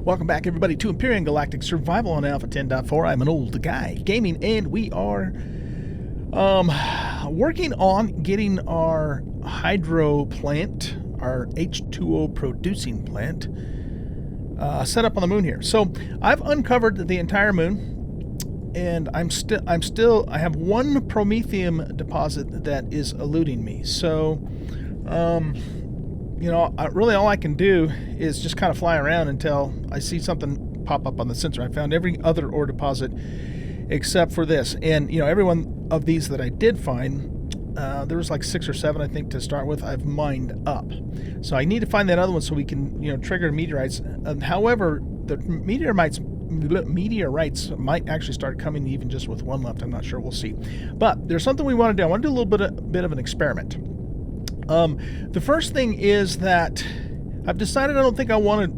Welcome back, everybody, to Empyrion Galactic Survival on Alpha 10.4. I'm an old guy gaming, and we are working on getting our hydro plant, our H2O producing plant, set up on the moon here. So I've uncovered the entire moon, and I have one promethium deposit that is eluding me. So, really all I can do is just kind of fly around until I see something pop up on the sensor. I found every other ore deposit except for this. And, every one of these that I did find, there was like 6 or 7, I think, to start with, I've mined up. So I need to find that other one so we can, trigger meteorites. However, the meteorites might actually start coming even just with one left. I'm not sure. We'll see. But there's something we want to do. I want to do a little bit of an experiment. The first thing is that I've decided I don't think I want to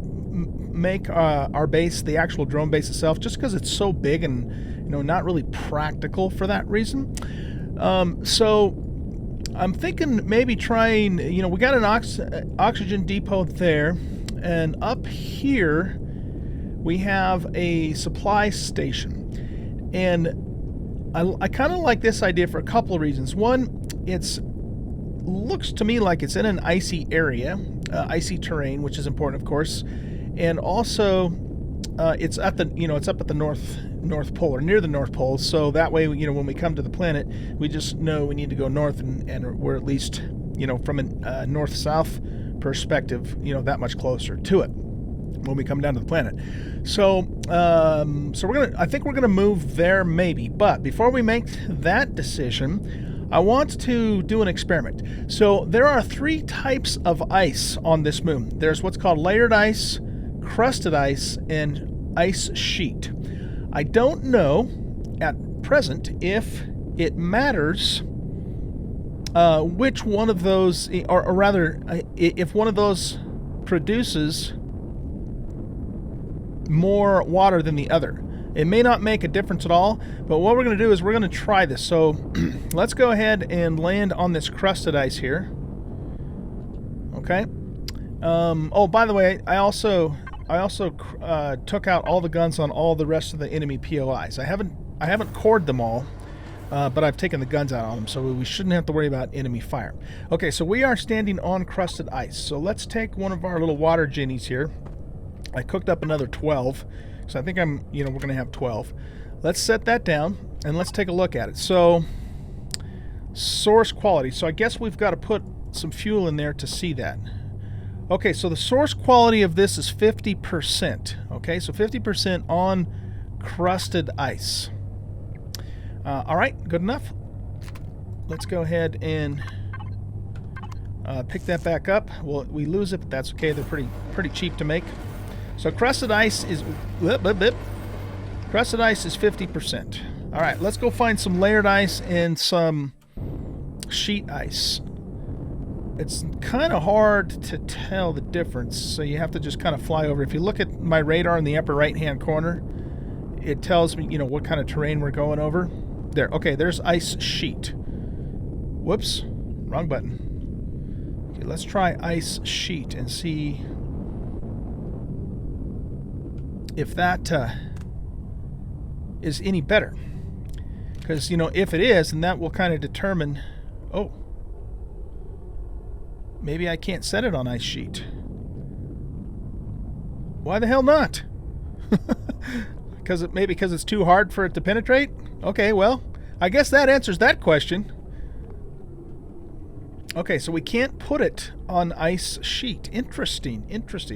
make our base, the actual drone base itself, just because it's so big and not really practical for that reason. So I'm thinking maybe trying, we got an oxygen depot there, and up here we have a supply station, and I kind of like this idea for a couple of reasons. One, looks to me like it's in an icy area, icy terrain, which is important, of course, and also it's at the it's up at the North Pole, or near the North Pole, so that way when we come to the planet, we just know we need to go north, and we're at least from a north-south perspective that much closer to it when we come down to the planet. So I think we're gonna move there maybe, but before we make that decision, I want to do an experiment. So there are 3 types of ice on this moon. There's what's called layered ice, crusted ice, and ice sheet. I don't know at present if it matters which one of those, or rather, if one of those produces more water than the other. It may not make a difference at all, but what we're going to do is we're going to try this. So let's go ahead and land on this crusted ice here. Okay. Oh, by the way, I also took out all the guns on all the rest of the enemy POIs. I haven't cored them all, but I've taken the guns out on them, so we shouldn't have to worry about enemy fire. Okay, so we are standing on crusted ice. So let's take one of our little water genies here. I cooked up another 12. So I think we're going to have 12. Let's set that down, and let's take a look at it. So, source quality. So I guess we've got to put some fuel in there to see that. Okay, so the source quality of this is 50%. Okay, so 50% on crusted ice. All right, good enough. Let's go ahead and pick that back up. Well, we lose it, but that's okay. They're pretty cheap to make. So crusted ice is 50%. All right, let's go find some layered ice and some sheet ice. It's kind of hard to tell the difference, so you have to just kind of fly over. If you look at my radar in the upper right-hand corner, it tells me, what kind of terrain we're going over. There, okay, there's ice sheet. Whoops, wrong button. Okay, let's try ice sheet and see if that is any better. Because, if it is, then that will kind of determine, oh, maybe I can't set it on ice sheet. Why the hell not? Maybe because it's too hard for it to penetrate? Okay, well, I guess that answers that question. Okay, so we can't put it on ice sheet. Interesting.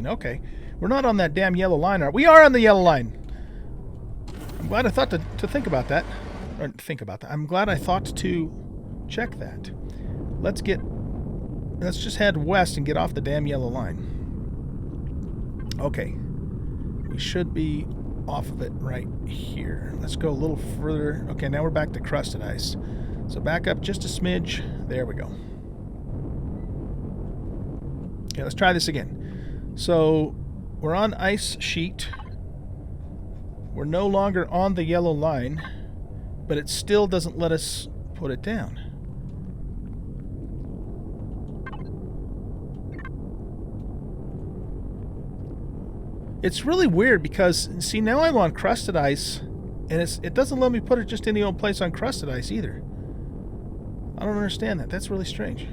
Okay. We're not on that damn yellow line, are we? We are on the yellow line. I'm glad I thought to think about that. Or think about that. I'm glad I thought to check that. Let's just head west and get off the damn yellow line. Okay. We should be off of it right here. Let's go a little further. Okay, now we're back to crusted ice. So back up just a smidge. There we go. Okay, let's try this again. So we're on ice sheet. We're no longer on the yellow line, but it still doesn't let us put it down. It's really weird because, see, now I'm on crusted ice, and it doesn't let me put it just any old place on crusted ice either. I don't understand that. That's really strange.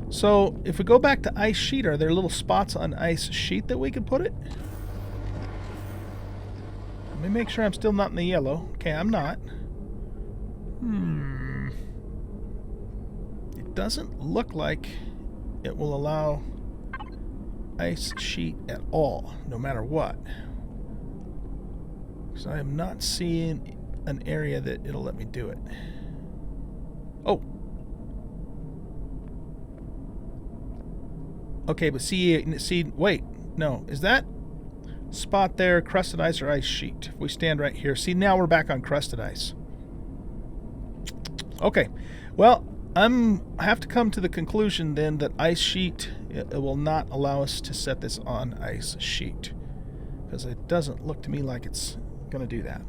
So, if we go back to ice sheet, are there little spots on ice sheet that we could put it? Let me make sure I'm still not in the yellow. Okay, I'm not. It doesn't look like it will allow ice sheet at all, no matter what. Because I am not seeing an area that it'll let me do it. Oh. Okay, but see, wait, no, is that spot there crusted ice or ice sheet? If we stand right here, see, now we're back on crusted ice. Okay, well, I have to come to the conclusion then that ice sheet, it will not allow us to set this on ice sheet, because it doesn't look to me like it's going to do that.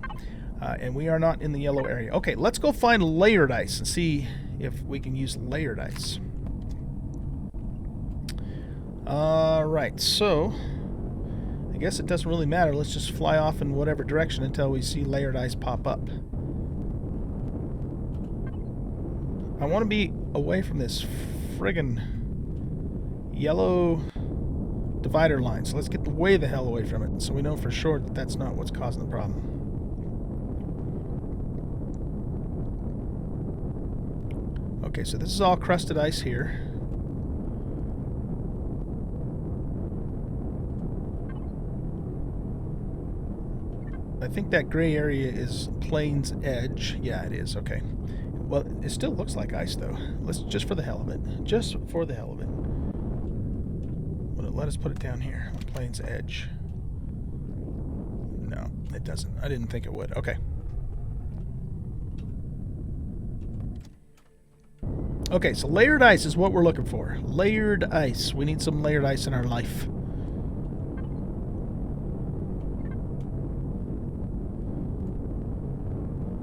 And we are not in the yellow area. Okay, let's go find layered ice and see if we can use layered ice. Alright, so I guess it doesn't really matter. Let's just fly off in whatever direction until we see layered ice pop up. I want to be away from this friggin' yellow divider line. So let's get way the hell away from it so we know for sure that that's not what's causing the problem. Okay, so this is all crusted ice here. I think that gray area is Plains Edge. Yeah, it is. Okay. Well, it still looks like ice, though. Let's just for the hell of it. Just for the hell of it. Will it let us put it down here on Plains Edge? No, it doesn't. I didn't think it would. Okay. Okay, so layered ice is what we're looking for. Layered ice. We need some layered ice in our life.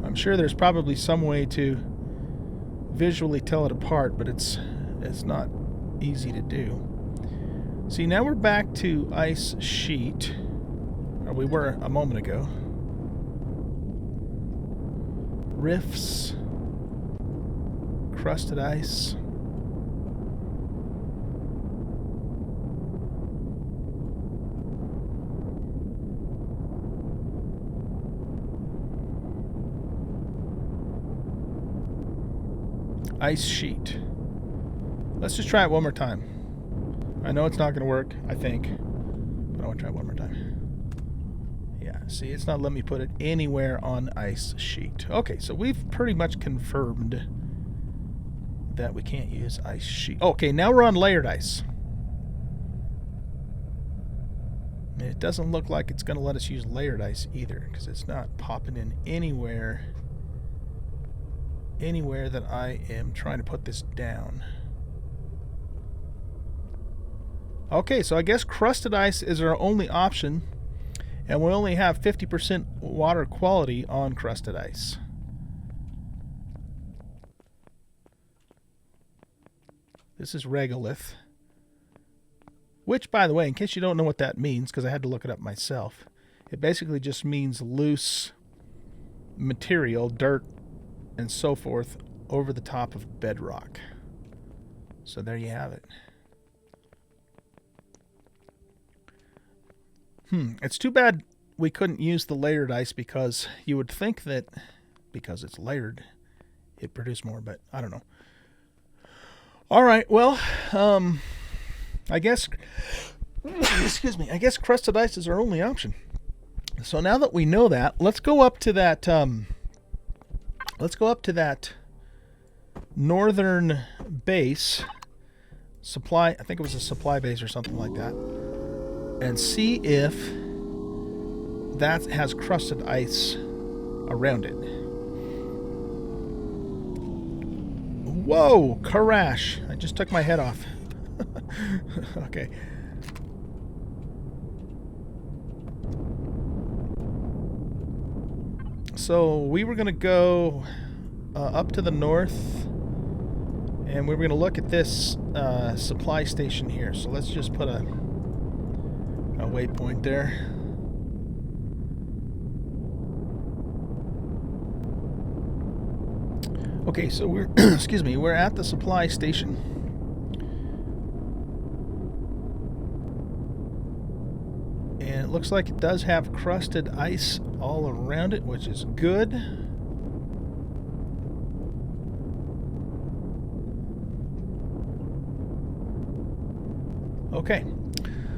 I'm sure there's probably some way to visually tell it apart, but it's not easy to do. See, now we're back to ice sheet, or we were a moment ago. Rifts, crusted ice. Ice sheet. Let's just try it one more time. I know it's not going to work, I think, but I want to try it one more time. Yeah, see, it's not letting me put it anywhere on ice sheet. Okay, so we've pretty much confirmed that we can't use ice sheet. Okay, now we're on layered ice. And it doesn't look like it's going to let us use layered ice either, because it's not popping in anywhere that I am trying to put this down. Okay, so I guess crusted ice is our only option, and we only have 50% water quality on crusted ice. This is regolith, which, by the way, in case you don't know what that means, because I had to look it up myself, it basically just means loose material, dirt, and so forth over the top of bedrock. So there you have it. It's too bad we couldn't use the layered ice, because you would think that because it's layered it produced more, but I don't know. Alright, well, I guess excuse me, I guess crusted ice is our only option. So now that we know that, let's go up to that northern base supply. I think it was a supply base or something like that, and see if that has crusted ice around it. Whoa, crash. I just took my head off. Okay. So we were going to go up to the north, and we were going to look at this supply station here. So let's just put a a waypoint there. Okay, so we're excuse me, we're at the supply station. And it looks like it does have crusted ice all around it, which is good. Okay,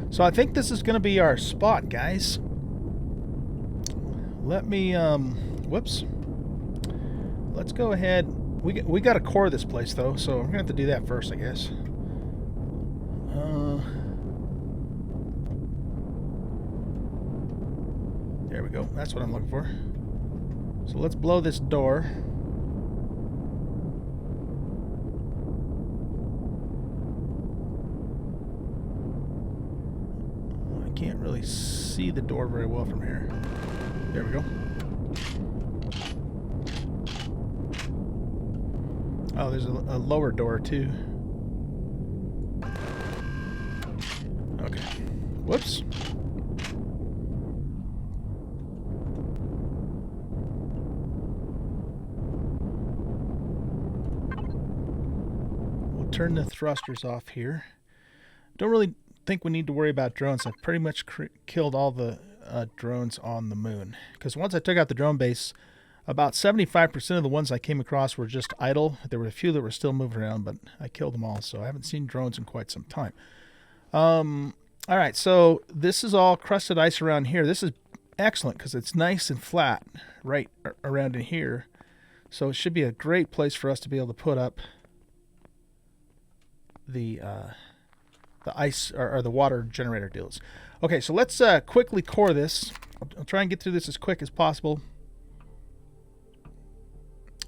so I think this is going to be our spot, guys. Let me, whoops. Let's go ahead. We got to core this place, though, so we're going to have to do that first, I guess. There we go. That's what I'm looking for. So let's blow this door. I can't really see the door very well from here. There we go. Oh, there's a lower door, too. Okay. Whoops. We'll turn the thrusters off here. Don't really think we need to worry about drones. I've pretty much killed all the drones on the moon. Because once I took out the drone base, about 75% of the ones I came across were just idle. There were a few that were still moving around, but I killed them all, so I haven't seen drones in quite some time. All right, so this is all crusted ice around here. This is excellent because it's nice and flat right around in here. So it should be a great place for us to be able to put up the ice or the water generator deals. Okay, so let's quickly core this. I'll try and get through this as quick as possible.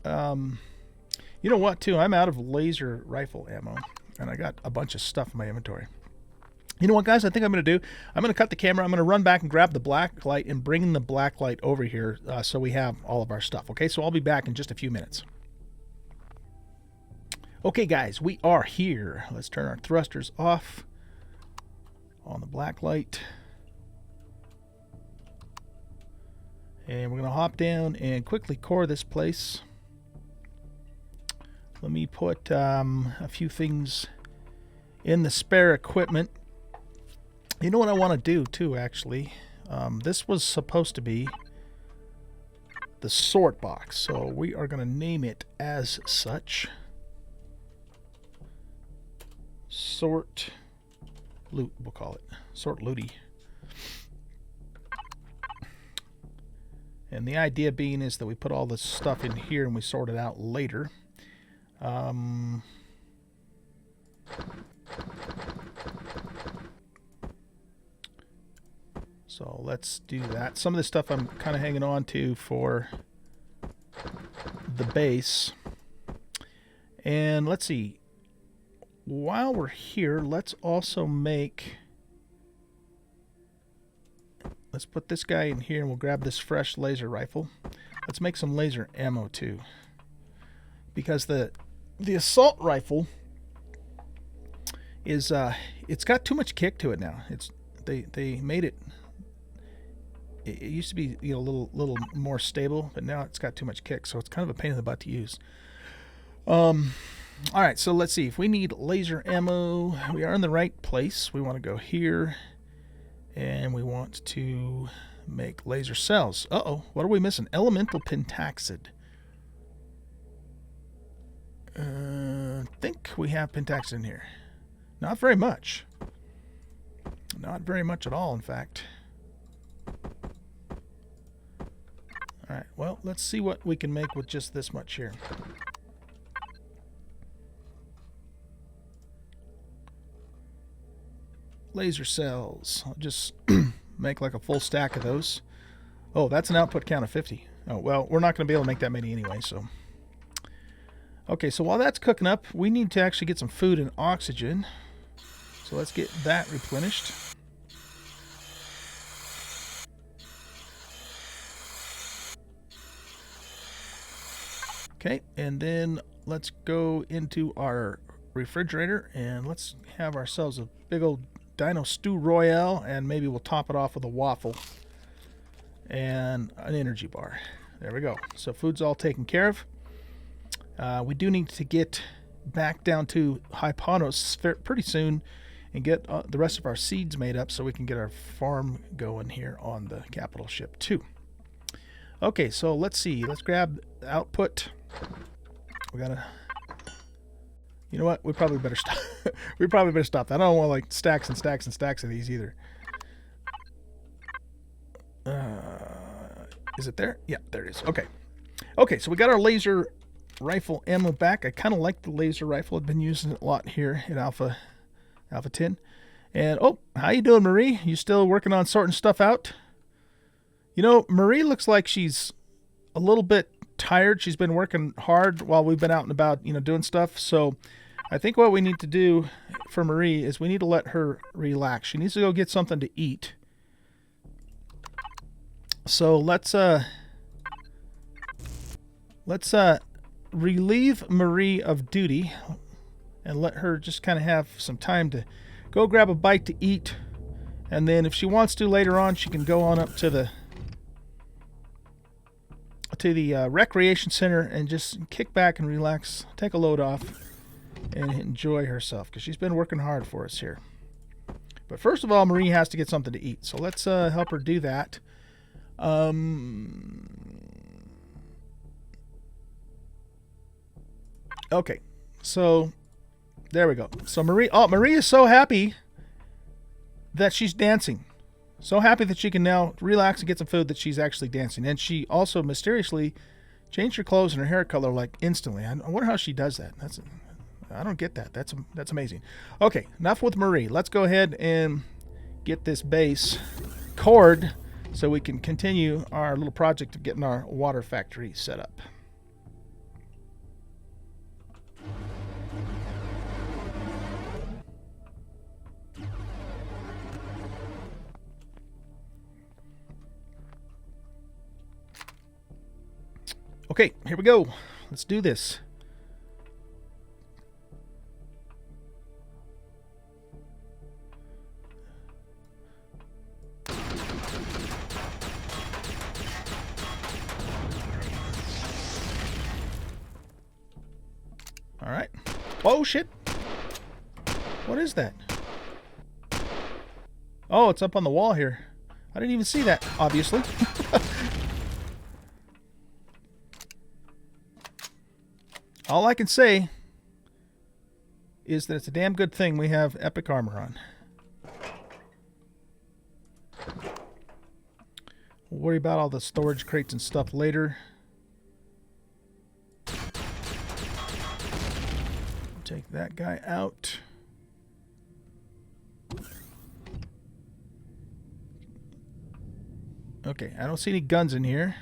You know what, too? I'm out of laser rifle ammo, and I got a bunch of stuff in my inventory. You know what, guys? I think I'm going to do? I'm going to cut the camera. I'm going to run back and grab the black light and bring the black light over here so we have all of our stuff. Okay, so I'll be back in just a few minutes. Okay, guys, we are here. Let's turn our thrusters off on the black light. And we're going to hop down and quickly core this place. Let me put a few things in the spare equipment. You know what I want to do, too, actually? This was supposed to be the sort box, so we are going to name it as such. Sort loot, we'll call it. Sort looty. And the idea being is that we put all this stuff in here and we sort it out later. So let's do that. Some of this stuff I'm kind of hanging on to for the base. And let's see. While we're here, let's also make... Let's put this guy in here and we'll grab this fresh laser rifle. Let's make some laser ammo too. Because the assault rifle is it's got too much kick to it now. They made it used to be, you know, a little more stable, but now it's got too much kick, so it's kind of a pain in the butt to use. All right, so let's see if we need laser ammo. We are in the right place. We want to go here. And we want to make laser cells. Uh-oh, what are we missing? Elemental pentaxid. I think we have pentaxid in here. Not very much. Not very much at all, in fact. Alright, well, let's see what we can make with just this much here. Laser cells. I'll just make like a full stack of those. Oh, that's an output count of 50. Oh, well, we're not going to be able to make that many anyway, so. Okay, so while that's cooking up, we need to actually get some food and oxygen. So let's get that replenished. Okay, and then let's go into our refrigerator and let's have ourselves a big old Dino Stew Royale, and maybe we'll top it off with a waffle and an energy bar. There we go. So food's all taken care of. We do need to get back down to Hypanos pretty soon and get the rest of our seeds made up so we can get our farm going here on the capital ship too. Okay, so let's see. Let's grab the output. We gotta... You know what? We probably better stop. We probably better stop that. I don't want like stacks and stacks and stacks of these either. Is it there? Yeah, there it is. Okay. Okay, so we got our laser rifle ammo back. I kind of like the laser rifle. I've been using it a lot here at Alpha 10. And, oh, how you doing, Marie? You still working on sorting stuff out? You know, Marie looks like she's a little bit tired. She's been working hard while we've been out and about, you know, doing stuff. So I think what we need to do for Marie is we need to let her relax. She needs to go get something to eat. So let's relieve Marie of duty and let her just kind of have some time to go grab a bite to eat, and then if she wants to later on, she can go on up to the recreation center and just kick back and relax, take a load off, and enjoy herself, because she's been working hard for us here. But first of all, Marie has to get something to eat, so let's help her do that. Okay, so there we go. So Marie is so happy that she's dancing. So happy that she can now relax and get some food that she's actually dancing. And she also mysteriously changed her clothes and her hair color like instantly. I wonder how she does that. I don't get that. That's amazing. Okay, enough with Marie. Let's go ahead and get this base cored so we can continue our little project of getting our water factory set up. Okay, here we go. Let's do this. All right. Oh, shit. What is that? Oh, it's up on the wall here. I didn't even see that, obviously. All I can say is that it's a damn good thing we have epic armor on. We'll worry about all the storage crates and stuff later. Take that guy out. Okay, I don't see any guns in here.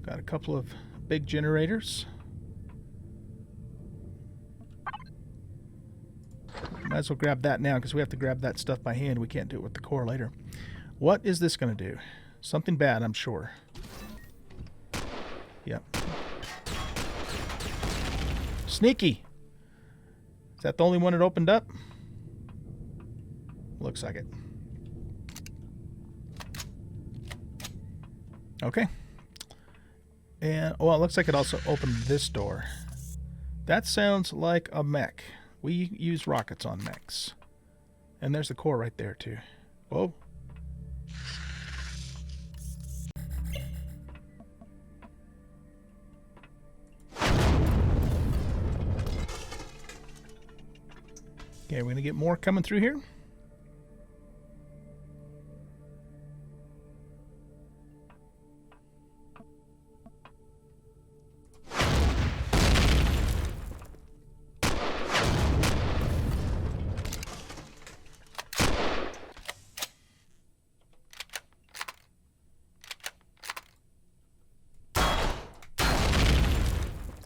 Got a couple of big generators. Might as well grab that now because we have to grab that stuff by hand. We can't do it with the core later. What is this going to do? Something bad, I'm sure. Yep. Sneaky! Is that the only one it opened up? Looks like it. Okay. And, well, it looks like it also opened this door. That sounds like a mech. We use rockets on mechs. And there's the core right there, too. Whoa. Okay, we're going to get more coming through here.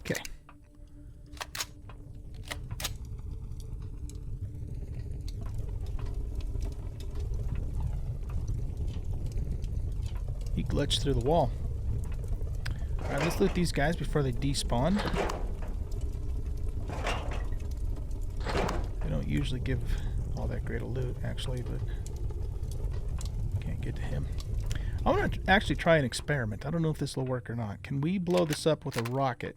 Okay. He glitched through the wall. Alright, let's loot these guys before they despawn. usually give all that great a loot, actually, but can't get to him. I want to actually try an experiment. I don't know if this will work or not. Can we blow this up with a rocket?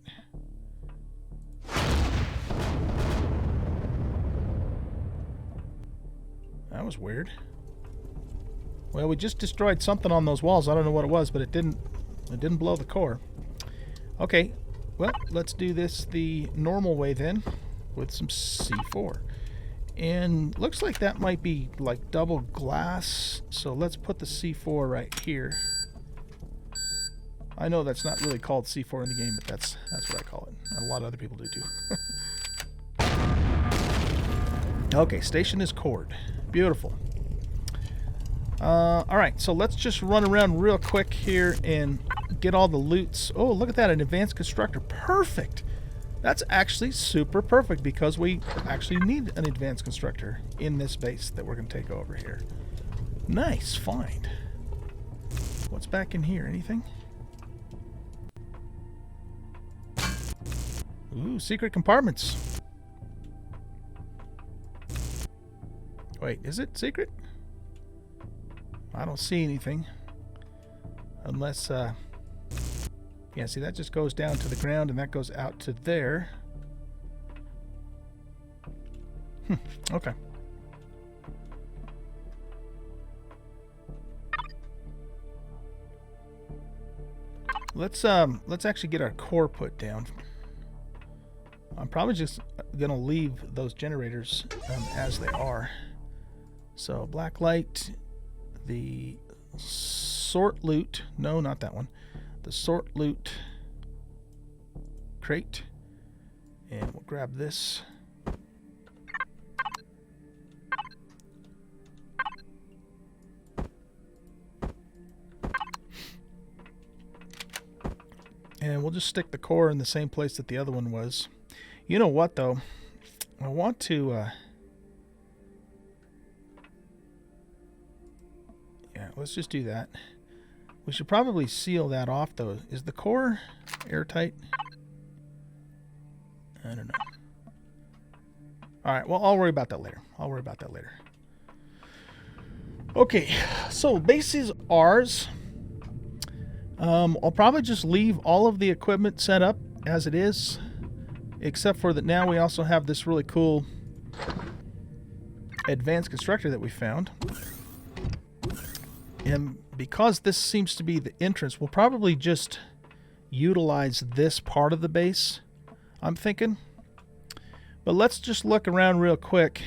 That was weird. Well, we just destroyed something on those walls. I don't know what it was, but it didn't blow the core. Okay, well, let's do this the normal way then, with some C4. And looks like that might be like double glass, so let's put the C4 right here. I know that's not really called C4 in the game, but that's what I call it. And a lot of other people do too. Okay, station is cored. Beautiful. Alright, so let's just run around real quick here and get all the loots. Oh, look at that, an advanced constructor. Perfect! That's actually super perfect because we actually need an advanced constructor in this base that we're going to take over here. Nice find. What's back in here? Anything? Ooh, secret compartments. Wait, is it secret? I don't see anything. Unless, yeah, see, that just goes down to the ground and that goes out to there. Okay. Let's actually get our core put down. I'm probably just gonna leave those generators as they are. So black light, the sort loot, no, not that one. The sort loot crate, and we'll grab this. And we'll just stick the core in the same place that the other one was. You know what, though? I want to... yeah, let's just do that. We should probably seal that off, though. Is the core airtight? I don't know. Alright, well, I'll worry about that later. I'll worry about that later. Okay, so base is ours. I'll probably just leave all of the equipment set up as it is, except for that now we also have this really cool advanced constructor that we found. And because this seems to be the entrance, we'll probably just utilize this part of the base, I'm thinking. But let's just look around real quick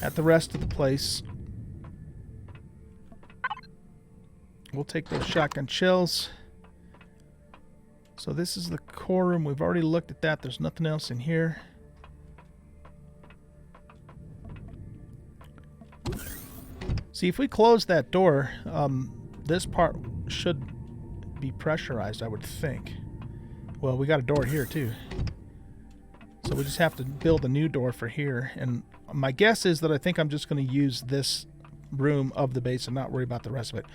at the rest of the place. We'll take those shotgun shells. So this is the core room. We've already looked at that. There's nothing else in here. See, if we close that door, this part should be pressurized, I would think. Well, we got a door here too. So we just have to build a new door for here. And my guess is that I think I'm just going to use this room of the base and not worry about the rest of it.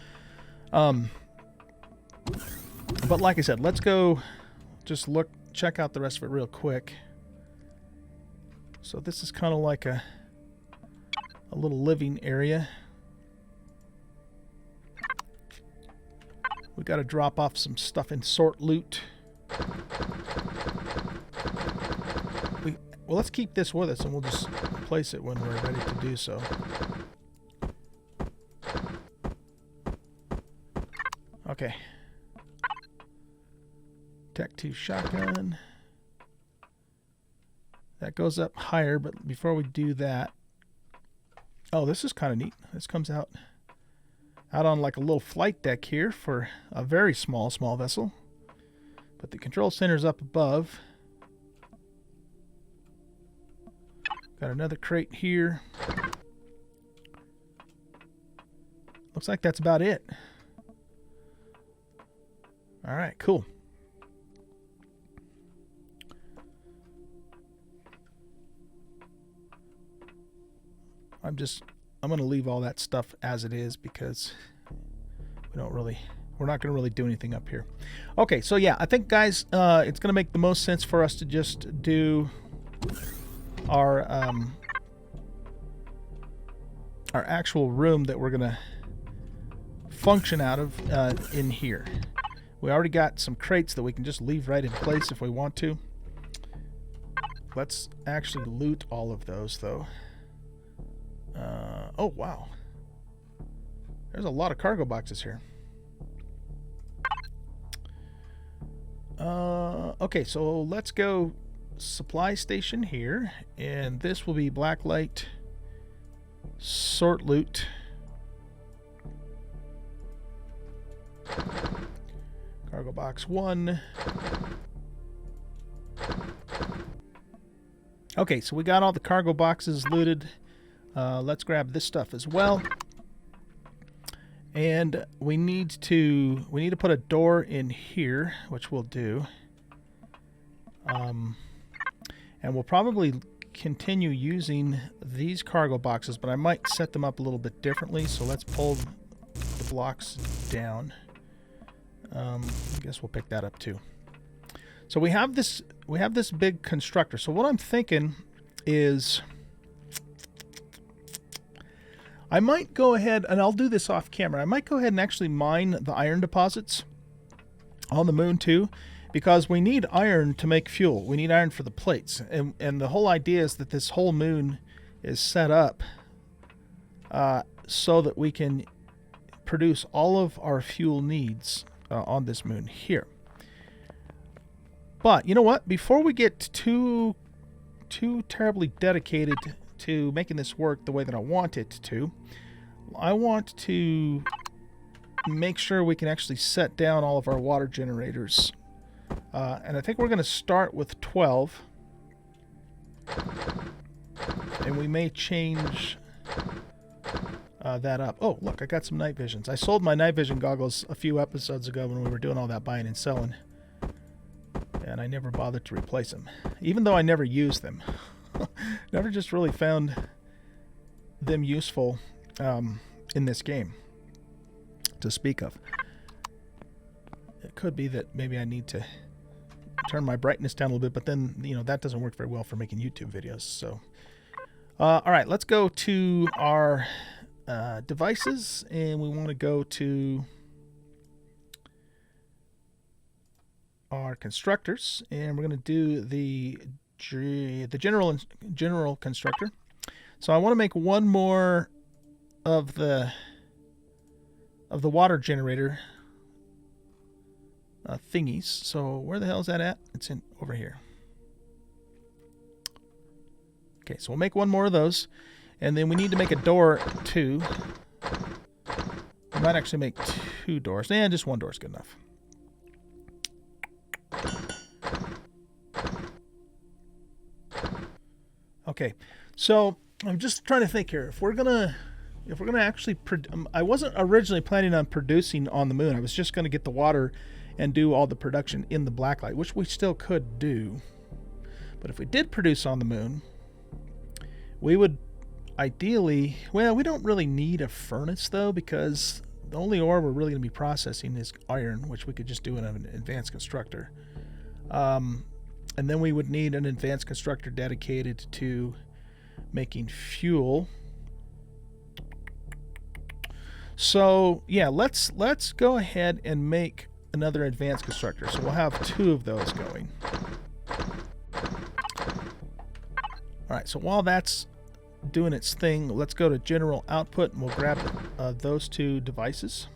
But like I said, let's go just check out the rest of it real quick. So this is kind of like a little living area. We got to drop off some stuff in sort loot. Well, let's keep this with us and we'll just place it when we're ready to do so. Okay. Tech 2 shotgun. That goes up higher, but before we do that... Oh, this is kind of neat. This comes out on like a little flight deck here for a very small vessel. But the control center's up above. Got another crate here. Looks like that's about it. Alright, cool. I'm going to leave all that stuff as it is because we're not going to really do anything up here. Okay, so yeah, I think, guys, it's going to make the most sense for us to just do our actual room that we're gonna function out of in here. We already got some crates that we can just leave right in place if we want to. Let's actually loot all of those, though. Oh, wow. There's a lot of cargo boxes here. Okay, so let's go supply station here. And this will be blacklight, sort loot. Cargo box 1. Okay, so we got all the cargo boxes looted. Let's grab this stuff as well. And we need to put a door in here, which we'll do. And we'll probably continue using these cargo boxes, but I might set them up a little bit differently. So let's pull the blocks down. I guess we'll pick that up too. So we have this big constructor. So what I'm thinking is I might go ahead, and I'll do this off camera, I might go ahead and actually mine the iron deposits on the moon too, because we need iron to make fuel. We need iron for the plates. And the whole idea is that this whole moon is set up so that we can produce all of our fuel needs on this moon here. But you know what? Before we get too terribly dedicated to making this work the way that I want it to, I want to make sure we can actually set down all of our water generators. And I think we're going to start with 12. And we may change that up. Oh, look, I got some night visions. I sold my night vision goggles a few episodes ago when we were doing all that buying and selling. And I never bothered to replace them, even though I never used them. Never just really found them useful in this game to speak of. It could be that maybe I need to turn my brightness down a little bit, but then, you know, that doesn't work very well for making YouTube videos. So, all right, let's go to our devices, and we want to go to our constructors, and we're going to do the general constructor. So I want to make one more of the water generator thingies. So where the hell is that at? It's in over here. Okay, so we'll make one more of those, and then we need to make a door too. We might actually make 2 doors. And just 1 door is good enough. Okay, so I'm just trying to think here. If we're gonna actually, I wasn't originally planning on producing on the moon. I was just gonna get the water and do all the production in the blacklight, which we still could do. But if we did produce on the moon, we would ideally, well, we don't really need a furnace though, because the only ore we're really gonna be processing is iron, which we could just do in an advanced constructor. And then we would need an advanced constructor dedicated to making fuel. So yeah, let's go ahead and make another advanced constructor. So we'll have 2 of those going. All right, so while that's doing its thing, let's go to general output, and we'll grab those 2 devices.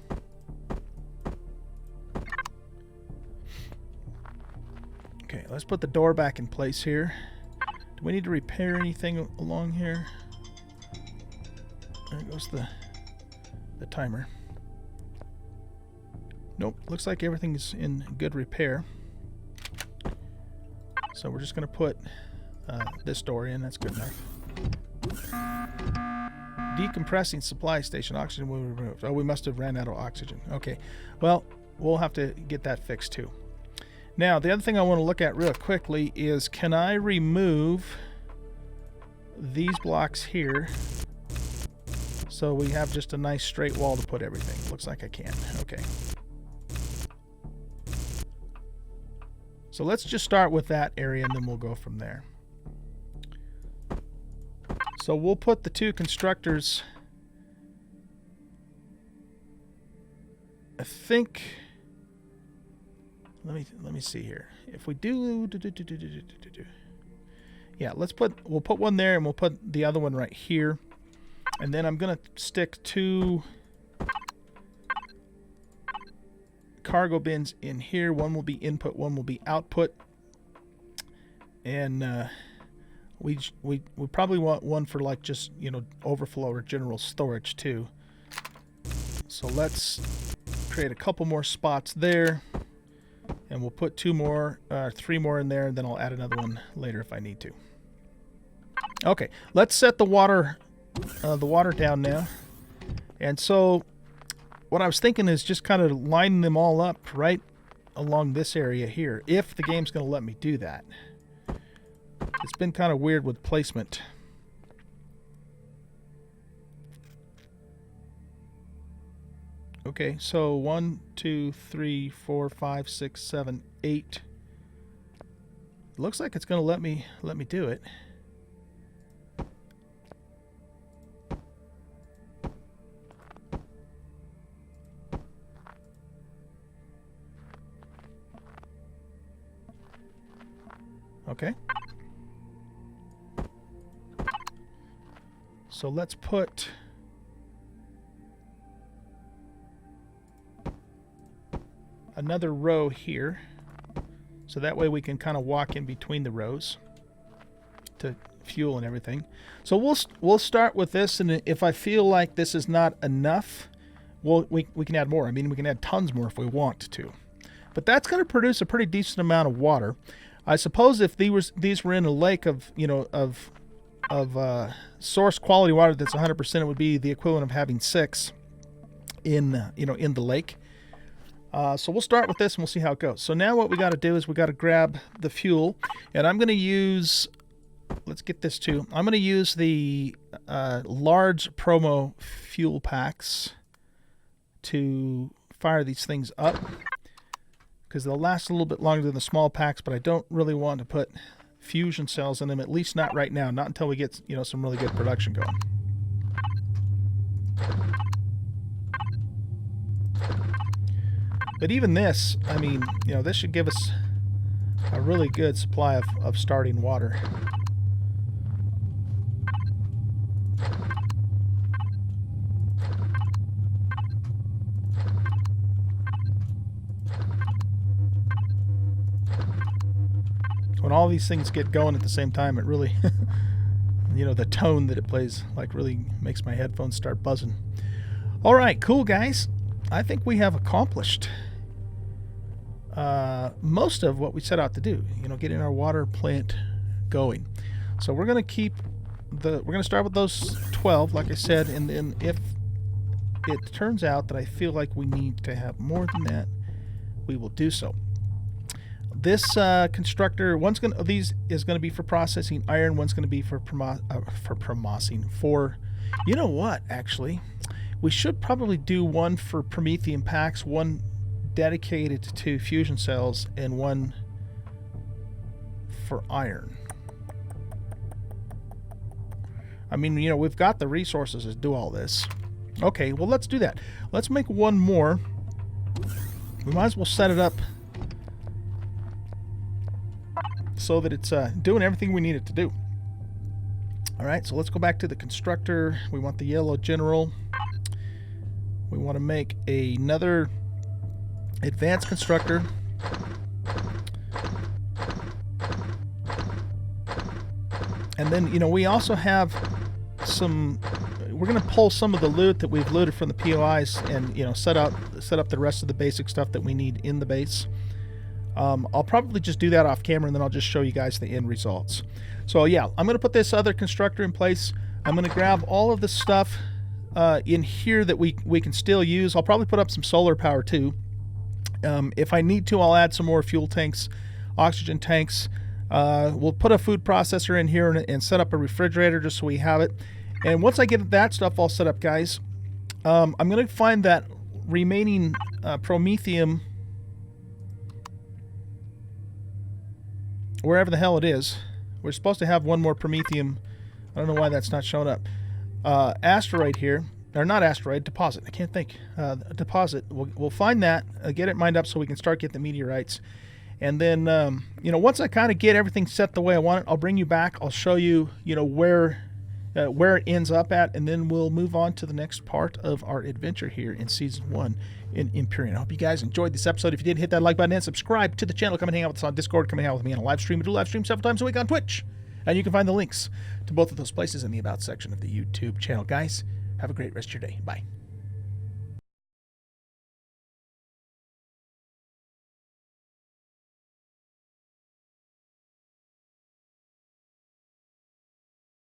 Okay, let's put the door back in place here. Do we need to repair anything along here? There goes the timer. Nope, looks like everything's in good repair. So we're just going to put this door in. That's good enough. Decompressing supply station. Oxygen will be removed. Oh, we must have ran out of oxygen. Okay, well, we'll have to get that fixed too. Now, the other thing I want to look at real quickly is, can I remove these blocks here so we have just a nice straight wall to put everything? Looks like I can. Okay. So let's just start with that area, and then we'll go from there. So we'll put the two constructors, I think, let me see here. If we do, yeah, we'll put one there and we'll put the other one right here. And then I'm going to stick two cargo bins in here. One will be input, one will be output. And we probably want one for like just, you know, overflow or general storage too. So let's create a couple more spots there. And we'll put three more in there, and then I'll add another one later if I need to. Okay, let's set the water down now. And so what I was thinking is just kind of lining them all up right along this area here, if the game's going to let me do that. It's been kind of weird with placement. Okay, so 1, 2, 3, 4, 5, 6, 7, 8. It looks like it's going to let me do it. Okay. So let's put another row here, so that way we can kind of walk in between the rows to fuel and everything. So we'll start with this, and if I feel like this is not enough, we can add more. I mean, we can add tons more if we want to, but that's going to produce a pretty decent amount of water. I suppose if these were in a lake of, you know, of source quality water that's 100%, it would be the equivalent of having 6 in, you know, in the lake. So we'll start with this and we'll see how it goes. So now what we got to do is we got to grab the fuel, and I'm going to use, let's get this too. I'm going to use the large promo fuel packs to fire these things up, because they'll last a little bit longer than the small packs, but I don't really want to put fusion cells in them, at least not right now, not until we get, you know, some really good production going. But even this, I mean, you know, this should give us a really good supply of starting water. When all these things get going at the same time, it really, you know, the tone that it plays, like, really makes my headphones start buzzing. All right, cool, guys. I think we have accomplished most of what we set out to do, you know, getting our water plant going. So we're going to start with those 12, like I said, and then if it turns out that I feel like we need to have more than that, we will do so. This constructor, these is going to be for processing iron, one's going to be for you know what, actually, we should probably do one for Promethium packs, one dedicated to fusion cells, and one for iron. I mean, you know, we've got the resources to do all this. Okay, well, let's do that. Let's make one more. We might as well set it up so that it's doing everything we need it to do. All right, so let's go back to the constructor. We want the yellow general. We want to make another advanced constructor. And then, you know, we also have some, we're going to pull some of the loot that we've looted from the POIs and, you know, set up the rest of the basic stuff that we need in the base. I'll probably just do that off camera, and then I'll just show you guys the end results. So yeah, I'm going to put this other constructor in place. I'm going to grab all of the stuff in here that we can still use. I'll probably put up some solar power too. If I need to, I'll add some more fuel tanks, oxygen tanks. We'll put a food processor in here and set up a refrigerator just so we have it. And once I get that stuff all set up, guys, I'm going to find that remaining Promethium, wherever the hell it is. We're supposed to have one more Promethium I don't know why that's not showing up. Asteroid here. Or not asteroid, deposit. I can't think. Deposit. We'll find that, get it mined up so we can start getting the meteorites. And then, once I kind of get everything set the way I want it, I'll bring you back. I'll show you, where it ends up at, and then we'll move on to the next part of our adventure here in Season 1 in Empyrion. I hope you guys enjoyed this episode. If you did, hit that like button and subscribe to the channel. Come and hang out with us on Discord. Come and hang out with me on a live stream. We do live stream several times a week on Twitch. And you can find the links to both of those places in the About section of the YouTube channel. Guys, have a great rest of your day. Bye.